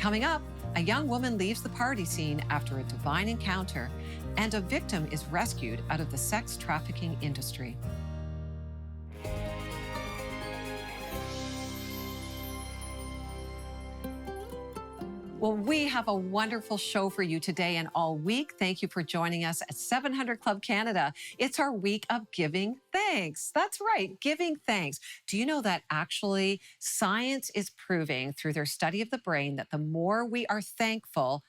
Coming up, a young woman leaves the party scene after a divine encounter, and a victim is rescued out of the sex trafficking industry. Well, we have a wonderful show for you today and all week. Thank you for joining us at 700 Club Canada. It's our week of giving thanks. That's right, giving thanks. Do you know that actually science is proving through their study of the brain that the more we are thankful,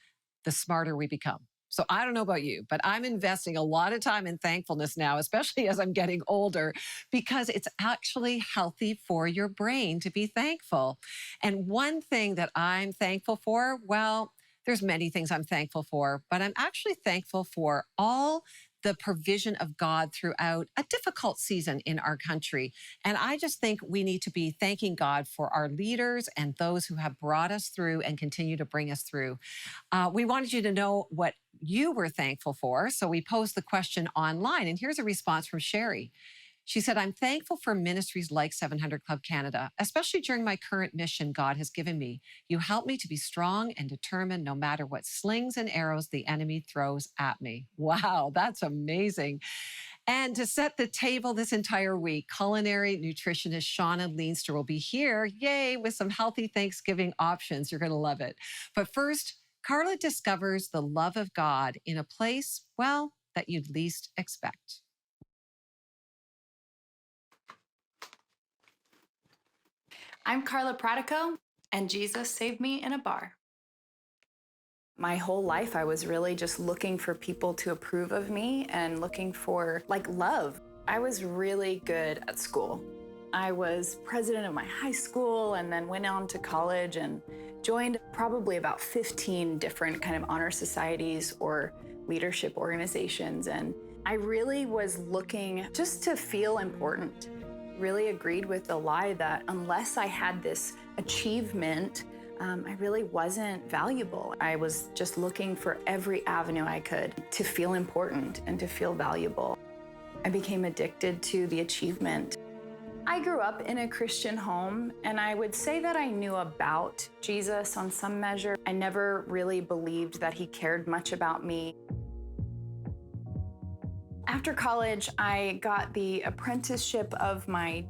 the smarter we become? So I don't know about you, but I'm investing a lot of time in thankfulness now, especially as I'm getting older, because it's actually healthy for your brain to be thankful. And one thing that I'm thankful for, well, there's many things I'm thankful for, but I'm actually thankful for all the provision of God throughout a difficult season in our country. And I just think we need to be thanking God for our leaders and those who have brought us through and continue to bring us through. We wanted you to know what you were thankful for, so we posed the question online. And here's a response from Sherry. She said, I'm thankful for ministries like 700 Club Canada, especially during my current mission God has given me. You help me to be strong and determined no matter what slings and arrows the enemy throws at me. Wow, that's amazing. And to set the table this entire week, culinary nutritionist Shauna Leinster will be here, yay, with some healthy Thanksgiving options. You're going to love it. But first, Carla discovers the love of God in a place, well, that you'd least expect. I'm Carla Pratico, and Jesus saved me in a bar. My whole life, I was really just looking for people to approve of me and looking for, love. I was really good at school. I was president of my high school and then went on to college and joined probably about 15 different kind of honor societies or leadership organizations. And I really was looking just to feel important. Really agreed with the lie that unless I had this achievement, I really wasn't valuable. I was just looking for every avenue I could to feel important and to feel valuable. I became addicted to the achievement. I grew up in a Christian home, and I would say that I knew about Jesus on some measure. I never really believed that he cared much about me. After college, I got the apprenticeship of my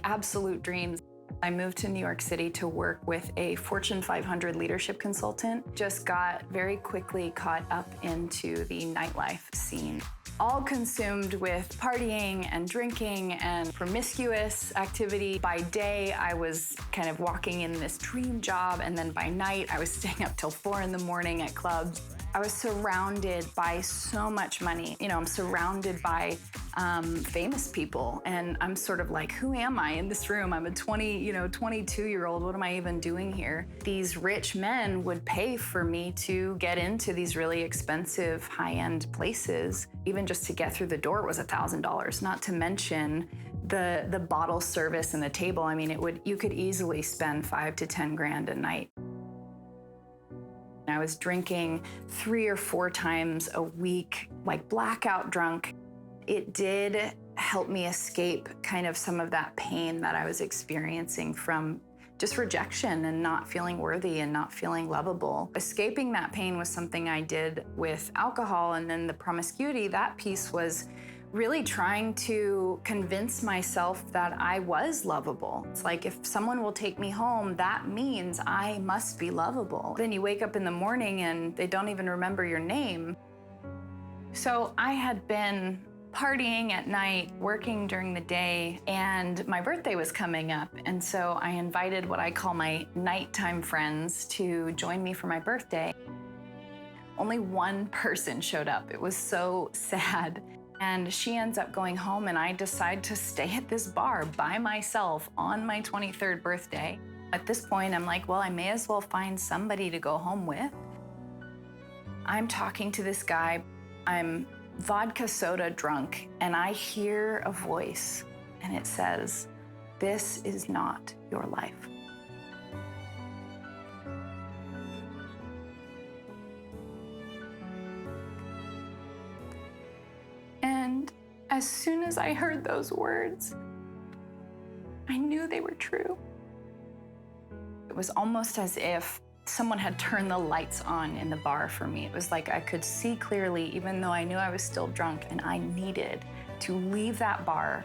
absolute dreams. I moved to New York City to work with a Fortune 500 leadership consultant. Just got very quickly caught up into the nightlife scene. All consumed with partying and drinking and promiscuous activity. By day, I was kind of walking in this dream job, and then by night, I was staying up till 4 in the morning at clubs. I was surrounded by so much money. I'm surrounded by famous people, and I'm sort of like, who am I in this room? I'm a 22-year-old. What am I even doing here? These rich men would pay for me to get into these really expensive high-end places. Even just to get through the door was $1,000, not to mention the bottle service and the table. I mean, you could easily spend $5 to $10 grand a night. I was drinking 3 or 4 times a week, blackout drunk. It did help me escape kind of some of that pain that I was experiencing from just rejection and not feeling worthy and not feeling lovable. Escaping that pain was something I did with alcohol, and then the promiscuity, that piece was really trying to convince myself that I was lovable. It's like, if someone will take me home, that means I must be lovable. Then you wake up in the morning and they don't even remember your name. So I had been partying at night, working during the day, and my birthday was coming up. And so I invited what I call my nighttime friends to join me for my birthday. Only one person showed up. It was so sad. And she ends up going home, and I decide to stay at this bar by myself on my 23rd birthday. At this point, I'm like, well, I may as well find somebody to go home with. I'm talking to this guy. I'm vodka soda drunk, and I hear a voice, and it says, "This is not your life." And as soon as I heard those words, I knew they were true. It was almost as if Someone had turned the lights on in the bar for me. It was like I could see clearly, even though I knew I was still drunk, and I needed to leave that bar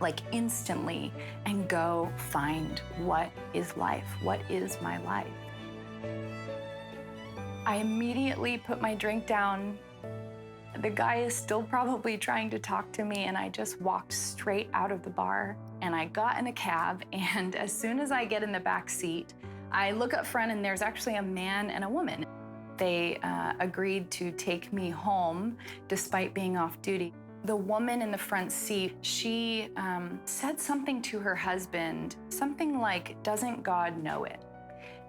like instantly and go find what is life, what is my life. I immediately put my drink down. The guy is still probably trying to talk to me, and I just walked straight out of the bar, and I got in a cab, and as soon as I get in the back seat, I look up front, and there's actually a man and a woman. They agreed to take me home despite being off duty. The woman in the front seat, she said something to her husband, something like, "Doesn't God know it?"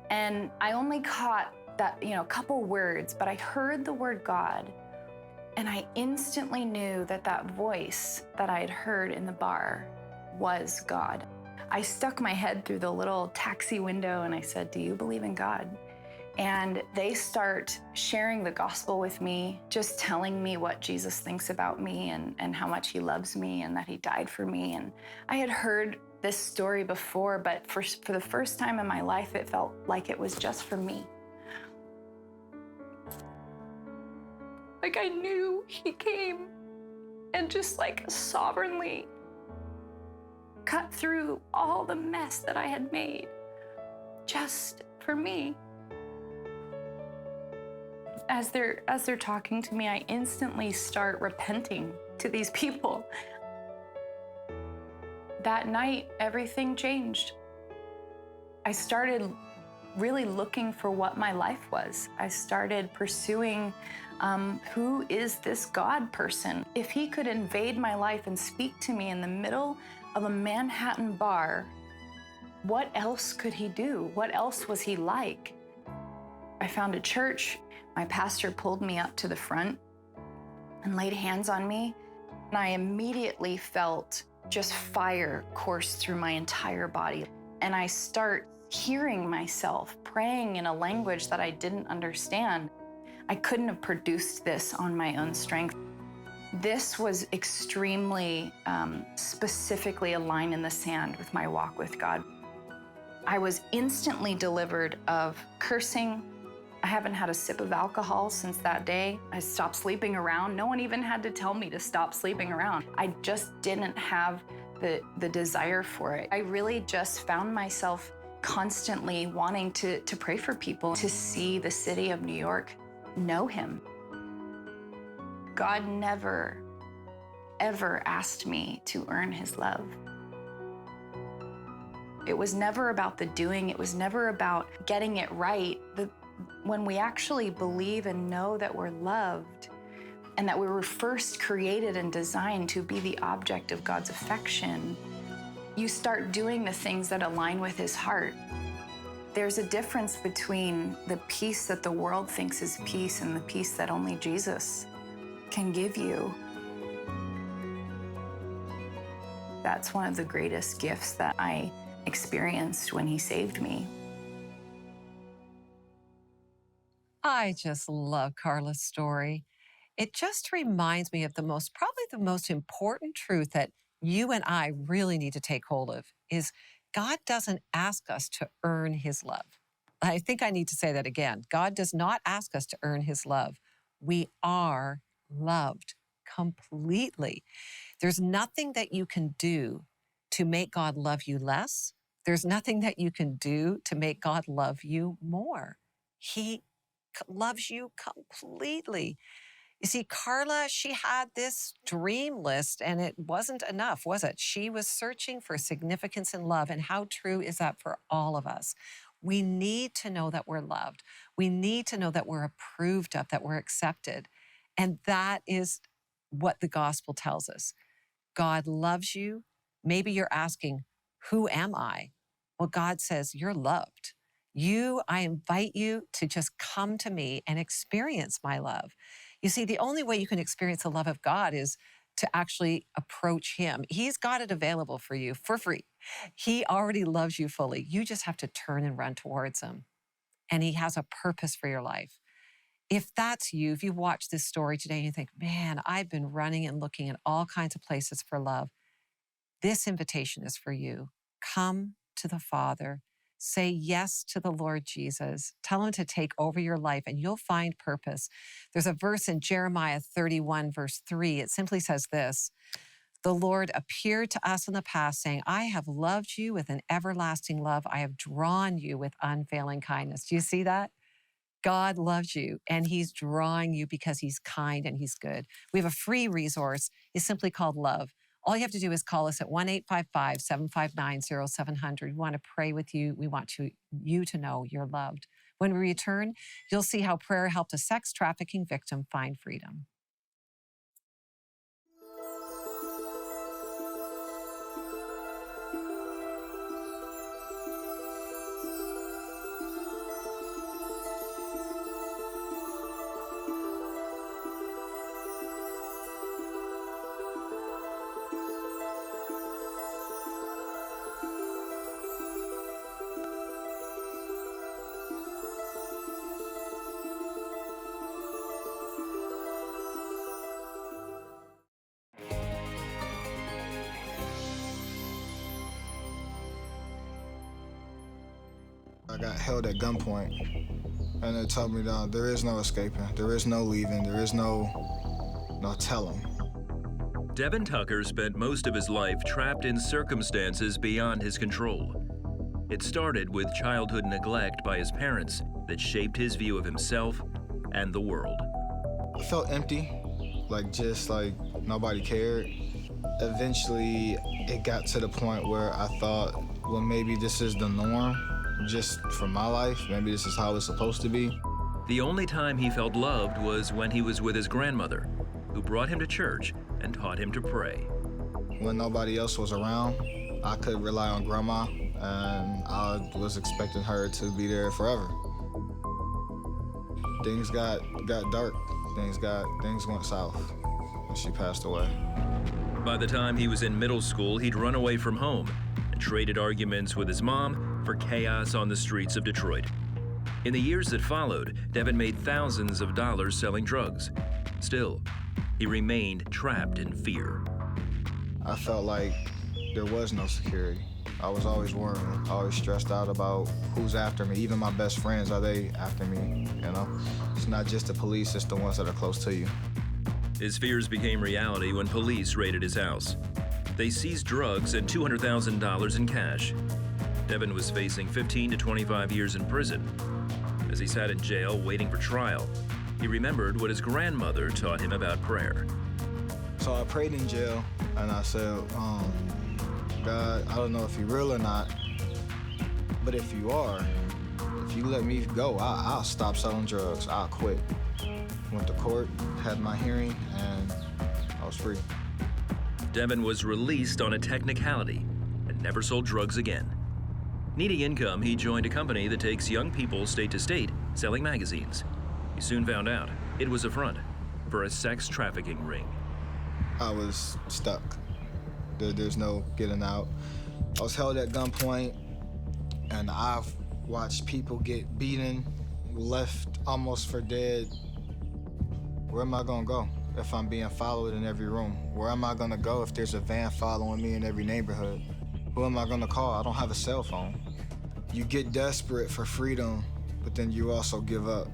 And I only caught that, a couple words, but I heard the word God, and I instantly knew that that voice that I had heard in the bar was God. I stuck my head through the little taxi window and I said, "Do you believe in God?" And they start sharing the gospel with me, just telling me what Jesus thinks about me and how much he loves me and that he died for me. And I had heard this story before, but for the first time in my life, it felt like it was just for me. Like I knew he came and just like sovereignly cut through all the mess that I had made just for me. As they're talking to me, I instantly start repenting to these people. That night, everything changed. I started really looking for what my life was. I started pursuing who is this God person? If he could invade my life and speak to me in the middle of a Manhattan bar, what else could he do? What else was he like? I found a church. My pastor pulled me up to the front and laid hands on me, and I immediately felt just fire course through my entire body. And I start hearing myself praying in a language that I didn't understand. I couldn't have produced this on my own strength. This was extremely specifically a line in the sand with my walk with God. I was instantly delivered of cursing. I haven't had a sip of alcohol since that day. I stopped sleeping around. No one even had to tell me to stop sleeping around. I just didn't have the desire for it. I really just found myself constantly wanting to pray for people, to see the city of New York know him. God never, ever asked me to earn his love. It was never about the doing. It was never about getting it right. When we actually believe and know that we're loved and that we were first created and designed to be the object of God's affection, you start doing the things that align with his heart. There's a difference between the peace that the world thinks is peace and the peace that only Jesus can give you. That's one of the greatest gifts that I experienced when he saved me. I just love Carla's story. It just reminds me of probably the most important truth that you and I really need to take hold of is God doesn't ask us to earn his love. I think I need to say that again. God does not ask us to earn his love. We are loved completely. There's nothing that you can do to make God love you less. There's nothing that you can do to make God love you more. He loves you completely. You see, Carla, she had this dream list and it wasn't enough, was it? She was searching for significance in love. And how true is that for all of us? We need to know that we're loved. We need to know that we're approved of, that we're accepted. And that is what the gospel tells us. God loves you. Maybe you're asking, who am I? Well, God says, you're loved. I invite you to just come to me and experience my love. You see, the only way you can experience the love of God is to actually approach him. He's got it available for you for free. He already loves you fully. You just have to turn and run towards him. And he has a purpose for your life. If that's you, if you watch this story today and you think, man, I've been running and looking at all kinds of places for love, this invitation is for you. Come to the Father. Say yes to the Lord Jesus. Tell him to take over your life and you'll find purpose. There's a verse in Jeremiah 31, verse 3. It simply says this: the Lord appeared to us in the past, saying, I have loved you with an everlasting love. I have drawn you with unfailing kindness. Do you see that? God loves you and he's drawing you because he's kind and he's good. We have a free resource. It's simply called Love. All you have to do is call us at 1-855-759-0700. We want to pray with you. We want you to know you're loved. When we return, you'll see how prayer helped a sex trafficking victim find freedom. I got held at gunpoint, and they told me that there is no escaping, there is no leaving, there is no telling. Devin Tucker spent most of his life trapped in circumstances beyond his control. It started with childhood neglect by his parents that shaped his view of himself and the world. I felt empty, just like nobody cared. Eventually, it got to the point where I thought, well, maybe this is the norm. Just for my life, maybe this is how it's supposed to be. The only time he felt loved was when he was with his grandmother, who brought him to church and taught him to pray. When nobody else was around, I could rely on Grandma, and I was expecting her to be there forever. Things got dark. Things went south, and she passed away. By the time he was in middle school, he'd run away from home and traded arguments with his mom for chaos on the streets of Detroit. In the years that followed, Devin made thousands of dollars selling drugs. Still, he remained trapped in fear. I felt like there was no security. I was always worrying, always stressed out about who's after me. Even my best friends, are they after me, It's not just the police, it's the ones that are close to you. His fears became reality when police raided his house. They seized drugs and $200,000 in cash. Devin was facing 15 to 25 years in prison. As he sat in jail waiting for trial, he remembered what his grandmother taught him about prayer. So I prayed in jail, and I said, God, I don't know if you're real or not, but if you are, if you let me go, I'll stop selling drugs. I'll quit. Went to court, had my hearing, and I was free. Devin was released on a technicality and never sold drugs again. Needing income, he joined a company that takes young people state to state selling magazines. He soon found out it was a front for a sex trafficking ring. I was stuck. There's no getting out. I was held at gunpoint, and I've watched people get beaten, left almost for dead. Where am I gonna go if I'm being followed in every room? Where am I gonna go if there's a van following me in every neighborhood? Who am I gonna call? I don't have a cell phone. You get desperate for freedom, but then you also give up.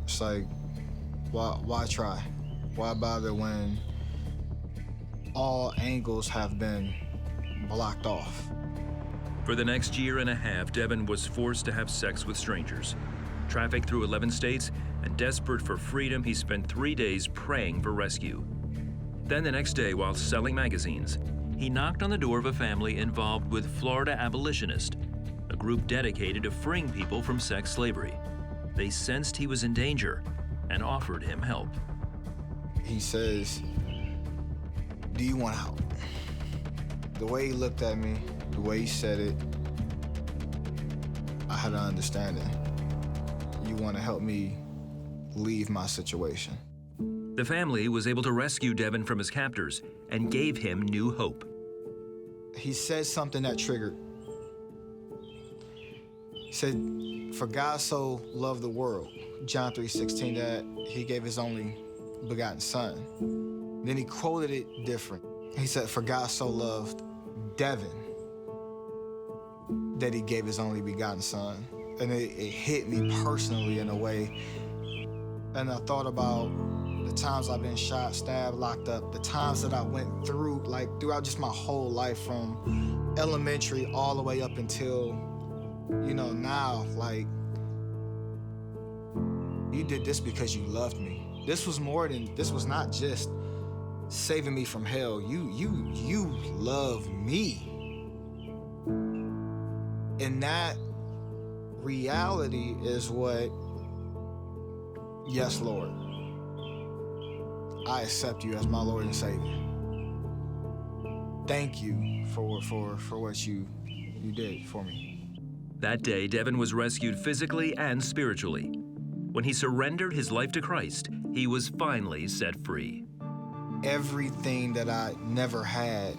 It's like, why try? Why bother when all angles have been blocked off? For the next year and a half, Devin was forced to have sex with strangers. Trafficked through 11 states, and desperate for freedom, he spent 3 days praying for rescue. Then the next day, while selling magazines, he knocked on the door of a family involved with Florida Abolitionists, a group dedicated to freeing people from sex slavery. They sensed he was in danger and offered him help. He says, do you want help? The way he looked at me, the way he said it, I had an understanding. You want to help me leave my situation. The family was able to rescue Devin from his captors and gave him new hope. He said something that triggered. He said, for God so loved the world, John 3:16, that he gave his only begotten son. Then he quoted it different. He said, for God so loved Devin that he gave his only begotten son. And it hit me personally in a way. And I thought about the times I've been shot, stabbed, locked up, the times that I went through, like throughout just my whole life, from elementary all the way up until, now, like, you did this because you loved me. This was not just saving me from hell. You love me. And that reality is what, yes, Lord, I accept you as my Lord and Savior. Thank you for what you did for me. That day, Devin was rescued physically and spiritually. When he surrendered his life to Christ, he was finally set free. Everything that I never had,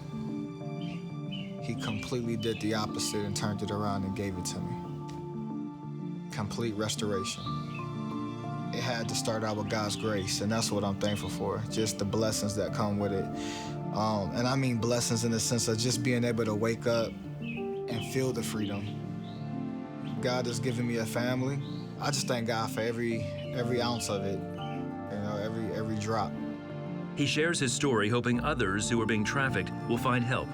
he completely did the opposite and turned it around and gave it to me. Complete restoration. It had to start out with God's grace, and that's what I'm thankful for, just the blessings that come with it. And I mean blessings in the sense of just being able to wake up and feel the freedom. God has given me a family. I just thank God for every ounce of it, every drop. He shares his story, hoping others who are being trafficked will find help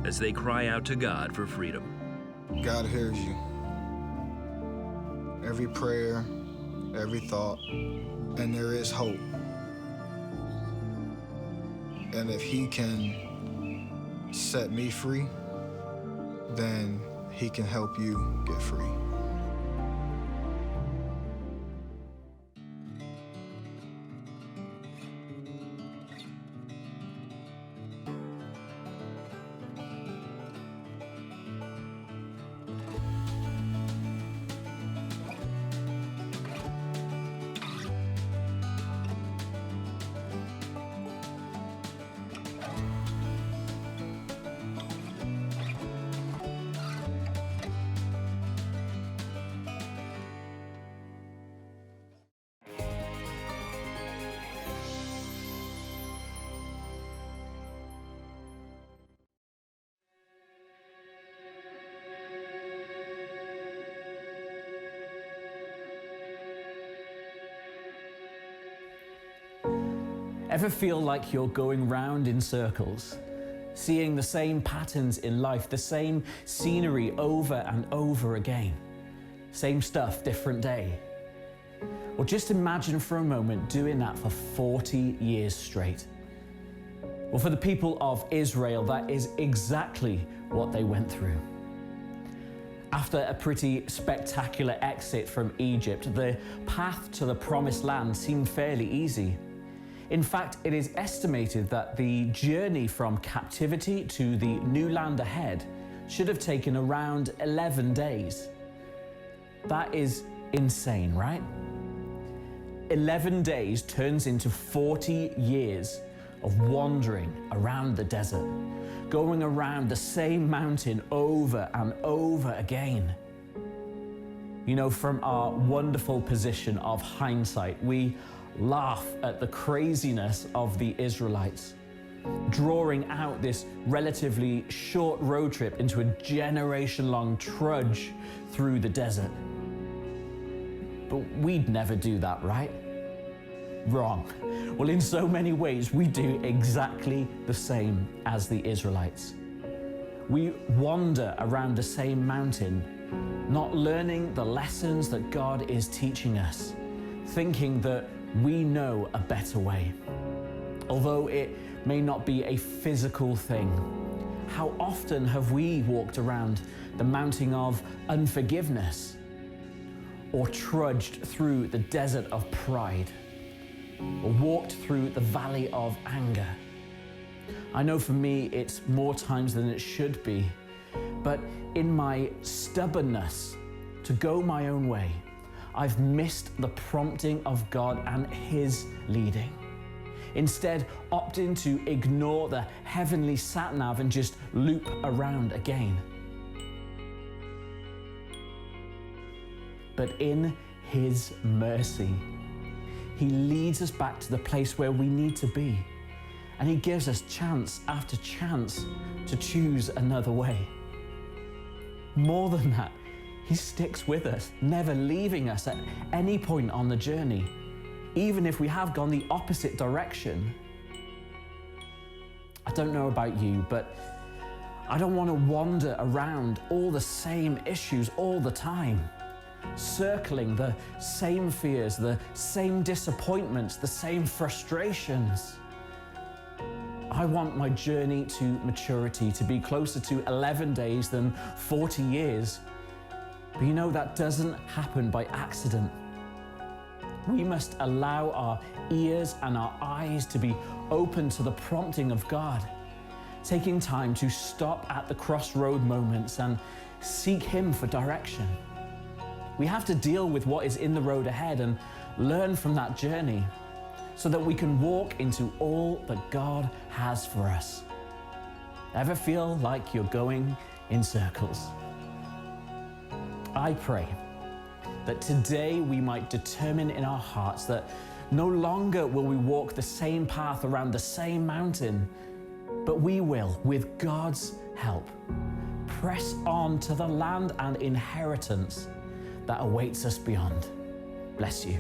as they cry out to God for freedom. God hears you. Every prayer, every thought, and there is hope. And if he can set me free, then he can help you get free. Ever feel like you're going round in circles, seeing the same patterns in life, the same scenery over and over again? Same stuff, different day. Well, just imagine for a moment doing that for 40 years straight. Well, for the people of Israel, that is exactly what they went through. After a pretty spectacular exit from Egypt, the path to the Promised Land seemed fairly easy. In fact, it is estimated that the journey from captivity to the new land ahead should have taken around 11 days. That is insane, right? 11 days turns into 40 years of wandering around the desert, going around the same mountain over and over again. You know, from our wonderful position of hindsight, we laugh at the craziness of the Israelites, drawing out this relatively short road trip into a generation-long trudge through the desert. But we'd never do that, right? Wrong. Well, in so many ways, we do exactly the same as the Israelites. We wander around the same mountain, not learning the lessons that God is teaching us, thinking that we know a better way. Although it may not be a physical thing, how often have we walked around the mountain of unforgiveness, or trudged through the desert of pride, or walked through the valley of anger? I know for me it's more times than it should be, but in my stubbornness to go my own way, I've missed the prompting of God and His leading. Instead, opting to ignore the heavenly sat-nav and just loop around again. But in His mercy, He leads us back to the place where we need to be. And He gives us chance after chance to choose another way. More than that, he sticks with us, never leaving us at any point on the journey, even if we have gone the opposite direction. I don't know about you, but I don't want to wander around all the same issues all the time, circling the same fears, the same disappointments, the same frustrations. I want my journey to maturity to be closer to 11 days than 40 years. But you know, that doesn't happen by accident. We must allow our ears and our eyes to be open to the prompting of God, taking time to stop at the crossroad moments and seek Him for direction. We have to deal with what is in the road ahead and learn from that journey so that we can walk into all that God has for us. Ever feel like you're going in circles? I pray that today we might determine in our hearts that no longer will we walk the same path around the same mountain, but we will, with God's help, press on to the land and inheritance that awaits us beyond. Bless you.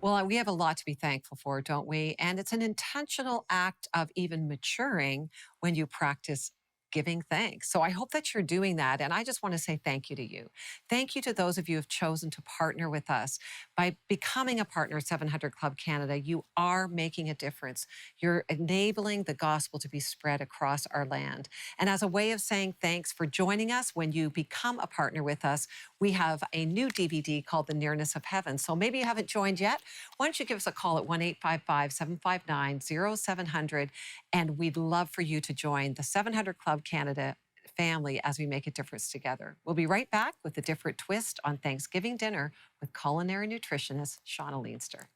Well, we have a lot to be thankful for, don't we? And it's an intentional act of even maturing when you practice giving thanks. So I hope that you're doing that. And I just want to say thank you to you. Thank you to those of you who have chosen to partner with us. By becoming a partner at 700 Club Canada, you are making a difference. You're enabling the gospel to be spread across our land. And as a way of saying thanks for joining us, when you become a partner with us, we have a new DVD called The Nearness of Heaven. So maybe you haven't joined yet. Why don't you give us a call at 1-855-759-0700, and we'd love for you to join the 700 Club Canada family as we make a difference together. We'll be right back with a different twist on Thanksgiving dinner with culinary nutritionist Shauna Leinster.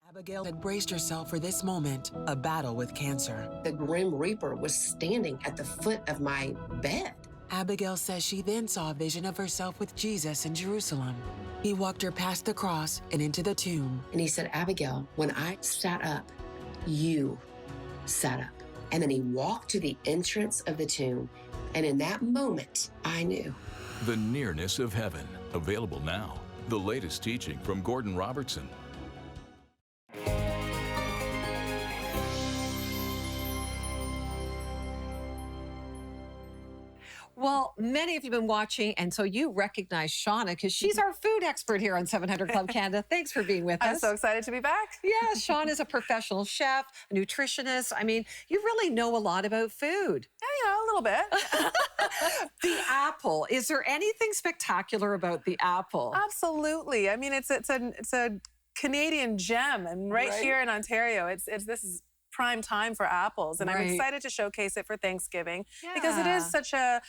Abigail had braced herself for this moment, a battle with cancer. The Grim Reaper was standing at the foot of my bed. Abigail says she then saw a vision of herself with Jesus in Jerusalem. He walked her past the cross and into the tomb. And he said, Abigail, when I sat up, you sat up. And then he walked to the entrance of the tomb. And in that moment, I knew. The Nearness of Heaven, available now. The latest teaching from Gordon Robertson. Well, many of you have been watching, and so you recognize Shauna because she's our food expert here on 700 Club Canada. Thanks for being with us. I'm so excited to be back. Yeah, Shauna is a professional chef, a nutritionist. I mean, you really know a lot about food. Yeah, you know, a little bit. The apple. Is there anything spectacular about the apple? Absolutely. I mean, it's a Canadian gem, and right here in Ontario, this is prime time for apples, and I'm excited to showcase it for Thanksgiving because it is such a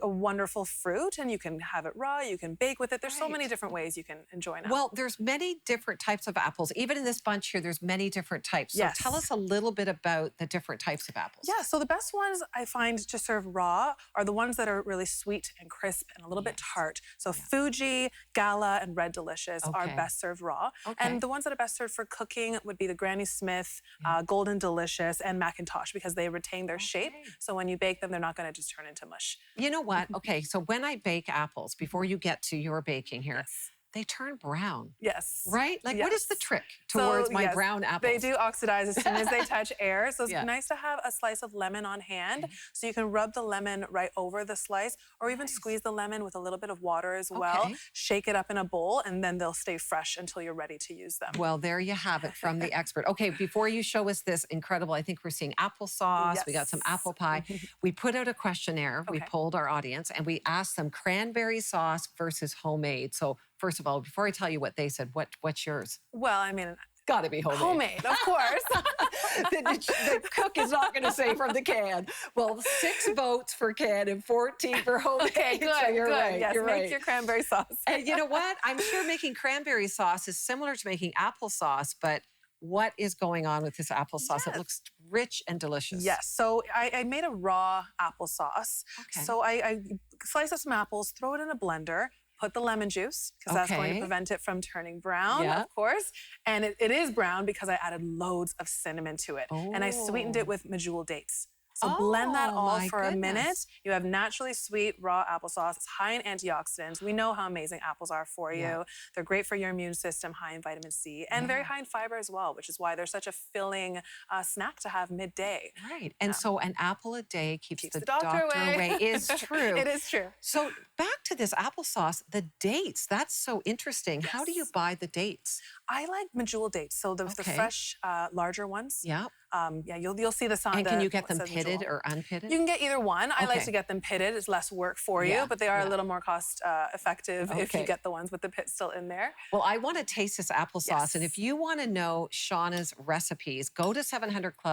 wonderful fruit, and you can have it raw, you can bake with it. There's so many different ways you can enjoy an apple. Well, there's many different types of apples. Even in this bunch here, there's many different types. So tell us a little bit about the different types of apples. Yeah, so the best ones I find to serve raw are the ones that are really sweet and crisp and a little bit tart. So Fuji, Gala, and Red Delicious are best served raw. And the ones that are best served for cooking would be the Granny Smith, Golden Delicious, and Macintosh, because they retain their shape. So when you bake them, they're not going to just turn into mush. You know what? Okay, so when I bake apples, before you get to your baking here, they turn brown. Yes. Right? Like, what is the trick towards my brown apples? They do oxidize as soon as they touch air. So it's nice to have a slice of lemon on hand. So you can rub the lemon right over the slice, or even squeeze the lemon with a little bit of water as well. Shake it up in a bowl, and then they'll stay fresh until you're ready to use them. Well, there you have it from the expert. Okay, before you show us this incredible, I think we're seeing applesauce. We got some apple pie. We put out a questionnaire. We polled our audience, and we asked them cranberry sauce versus homemade. So first of all, before I tell you what they said, what's yours? Well, I mean, got to be homemade. Homemade, of course. The cook is not going to say from the can. Well, 6 votes for can and 14 for homemade. Okay, good, So you're good. right. Yes, you're make right. your cranberry sauce. And you know what? I'm sure making cranberry sauce is similar to making applesauce, but what is going on with this applesauce? Yes. It looks rich and delicious. Yes, so I made a raw applesauce. Okay. So I slice up some apples, throw it in a blender, put the lemon juice, because that's going to Okay. prevent it from turning brown, Yeah. of course. And it is brown because I added loads of cinnamon to it. And I sweetened it with medjool dates. So blend that Oh, all my for a minute. goodness. You have naturally sweet raw applesauce. It's high in antioxidants. We know how amazing apples are for you. Yeah. They're great for your immune system, high in vitamin C, and very high in fiber as well, which is why they're such a filling snack to have midday. Right. And so an apple a day keeps the doctor away. Is true. It is true. So back to this applesauce, the dates. That's so interesting. How do you buy the dates? I like medjool dates, so the Okay. fresh, larger ones. Yeah. Yeah, you'll see the sign. And can you get them pitted or unpitted? You can get either one. I like Okay. to get them pitted. It's less work for you, Yeah, but they are yeah. a little more cost effective if you Okay. get the ones with the pit still in there. Well, I want to taste this applesauce. And Yes. if you want to know Shauna's recipes, go to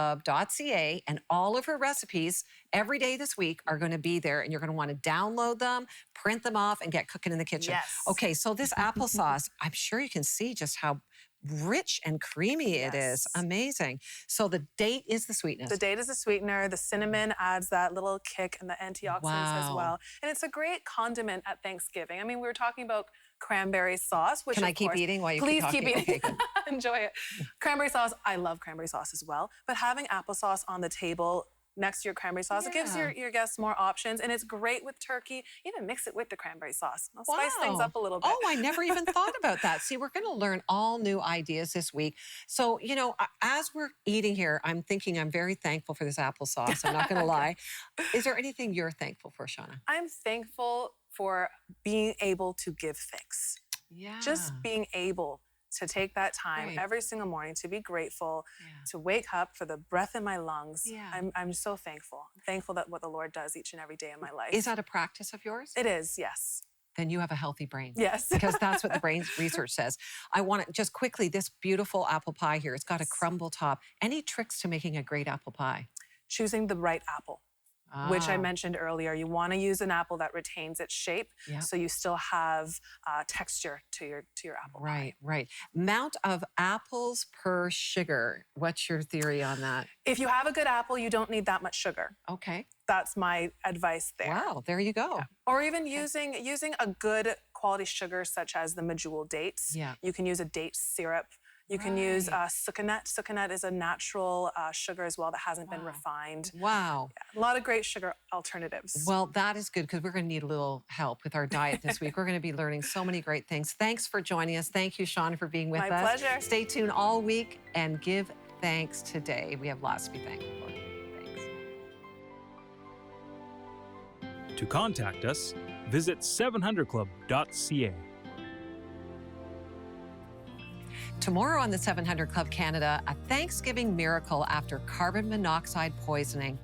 700club.ca and all of her recipes every day this week are going to be there. And you're going to want to download them, print them off, and get cooking in the kitchen. Yes. Okay, so this applesauce, I'm sure you can see just how rich and creamy it is. Yes. Amazing. So the date is the sweetness. The date is a sweetener. The cinnamon adds that little kick and the antioxidants as Wow. well. And it's a great condiment at Thanksgiving. I mean, we were talking about cranberry sauce, which Can of I keep course- eating while you Please keep keep talking? eating. Okay, good. Enjoy it. Cranberry sauce, I love cranberry sauce as well. But having applesauce on the table next to your cranberry sauce, it gives Yeah. your guests more options. And it's great with turkey. Even mix it with the cranberry sauce. I'll spice things Wow. up a little bit. Oh, I never even thought about that. See, we're going to learn all new ideas this week. So, you know, as we're eating here, I'm thinking I'm very thankful for this applesauce. I'm not going to lie. Is there anything you're thankful for, Shauna? I'm thankful for being able to give thanks. Yeah. Just being able to take that time Right. every single morning to be grateful, Yeah. to wake up for the breath in my lungs. Yeah. I'm so thankful. I'm thankful that what the Lord does each and every day in my life. Is that a practice of yours? It is, yes. Then you have a healthy brain. Yes. Because that's what the brain's research says. I want to just quickly, this beautiful apple pie here, it's got a crumble top. Any tricks to making a great apple pie? Choosing the right apple, which I Ah. mentioned earlier. You want to use an apple that retains its shape, Yeah. so you still have texture to your apple pie. Right, right. Amount of apples per sugar. What's your theory on that? If you have a good apple, you don't need that much sugar. Okay. That's my advice there. Wow, there you go. Or even using a good quality sugar such as the medjool dates. Yeah. You can use a date syrup. You can use sucanat. Sucanat is a natural sugar as well that hasn't been refined. Wow. A lot of great sugar alternatives. Well, that is good because we're going to need a little help with our diet this week. We're going to be learning so many great things. Thanks for joining us. Thank you, Shauna, for being with us. My pleasure. Stay tuned all week and give thanks today. We have lots to be thankful for. Thanks. To contact us, visit 700club.ca. Tomorrow on the 700 Club Canada, a Thanksgiving miracle after carbon monoxide poisoning.